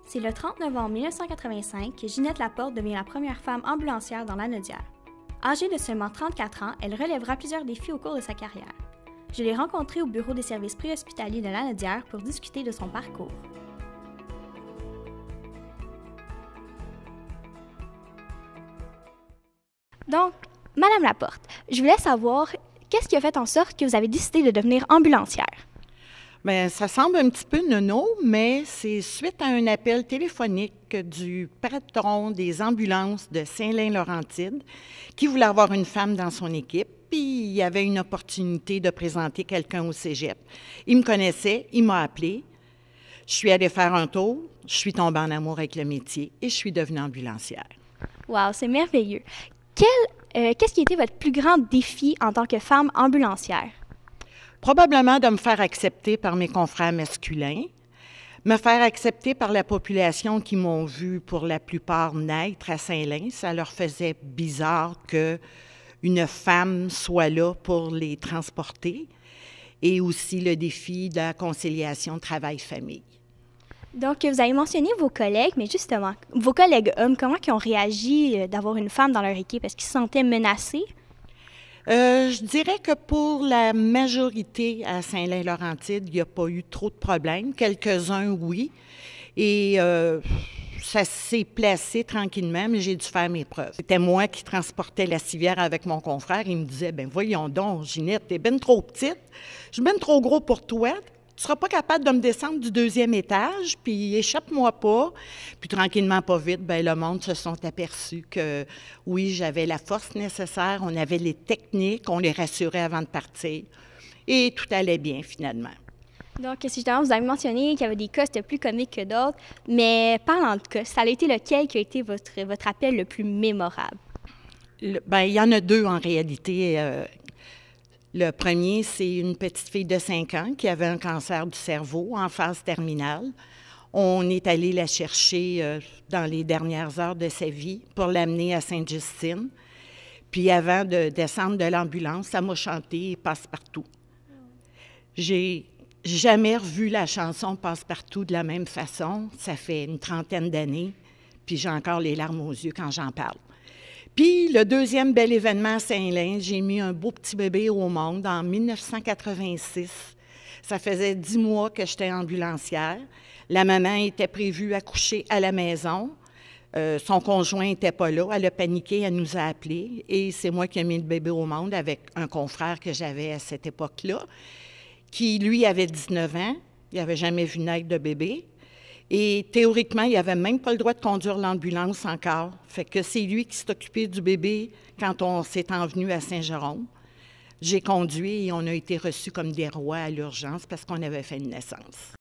C'est le 30 novembre 1985 que Ginette Laporte devient la première femme ambulancière dans Lanaudière. Âgée de seulement 34 ans, elle relèvera plusieurs défis au cours de sa carrière. Je l'ai rencontrée au bureau des services préhospitaliers de Lanaudière pour discuter de son parcours. Donc, Madame Laporte, je voulais savoir qu'est-ce qui a fait en sorte que vous avez décidé de devenir ambulancière? Bien, ça semble un petit peu nono, mais c'est suite à un appel téléphonique du patron des ambulances de Saint-Lin-Laurentide qui voulait avoir une femme dans son équipe, puis il y avait une opportunité de présenter quelqu'un au cégep. Il me connaissait, il m'a appelé, je suis allée faire un tour, je suis tombée en amour avec le métier et je suis devenue ambulancière. Wow, c'est merveilleux. Qu'est-ce qui était votre plus grand défi en tant que femme ambulancière? Probablement de me faire accepter par mes confrères masculins, me faire accepter par la population qui m'ont vu pour la plupart naître à Saint-Lin. Ça leur faisait bizarre qu'une femme soit là pour les transporter. Et aussi le défi de la conciliation travail-famille. Donc, vous avez mentionné vos collègues, mais justement, vos collègues hommes, comment ils ont réagi d'avoir une femme dans leur équipe? Est-ce qu'ils se sentaient menacés? Je dirais que pour la majorité à Saint-Lin-Laurentide, il n'y a pas eu trop de problèmes. Quelques-uns, oui. Et ça s'est placé tranquillement, mais j'ai dû faire mes preuves. C'était moi qui transportais la civière avec mon confrère. Il me disait, « Bien, voyons donc, Ginette, t'es bien trop petite. Je suis bien trop gros pour toi. Tu ne seras pas capable de me descendre du 2e étage, puis échappe-moi pas. » Puis tranquillement, pas vite, bien, le monde se sont aperçus que, oui, j'avais la force nécessaire, on avait les techniques, on les rassurait avant de partir. Et tout allait bien, finalement. Donc, justement, vous avez mentionné qu'il y avait des cas, c'était plus comique que d'autres, mais parlant de cas, ça a été lequel qui a été votre appel le plus mémorable? Bien, il y en a deux, en réalité. Le premier, c'est une petite fille de 5 ans qui avait un cancer du cerveau en phase terminale. On est allé la chercher dans les dernières heures de sa vie pour l'amener à Sainte-Justine. Puis avant de descendre de l'ambulance, ça m'a chanté « Passe-partout ». J'ai jamais revu la chanson « Passe-partout » de la même façon. Ça fait une 30aine d'années, puis j'ai encore les larmes aux yeux quand j'en parle. Puis, le deuxième bel événement à Saint-Lin, j'ai mis un beau petit bébé au monde en 1986. Ça faisait 10 mois que j'étais ambulancière. La maman était prévue accoucher à la maison. Son conjoint n'était pas là. Elle a paniqué, elle nous a appelés. Et c'est moi qui ai mis le bébé au monde avec un confrère que j'avais à cette époque-là, qui, lui, avait 19 ans. Il n'avait jamais vu naître de bébé. Et théoriquement, il n'avait même pas le droit de conduire l'ambulance encore. Fait que c'est lui qui s'est occupé du bébé quand on s'est envenu à Saint-Jérôme. J'ai conduit et on a été reçus comme des rois à l'urgence parce qu'on avait fait une naissance.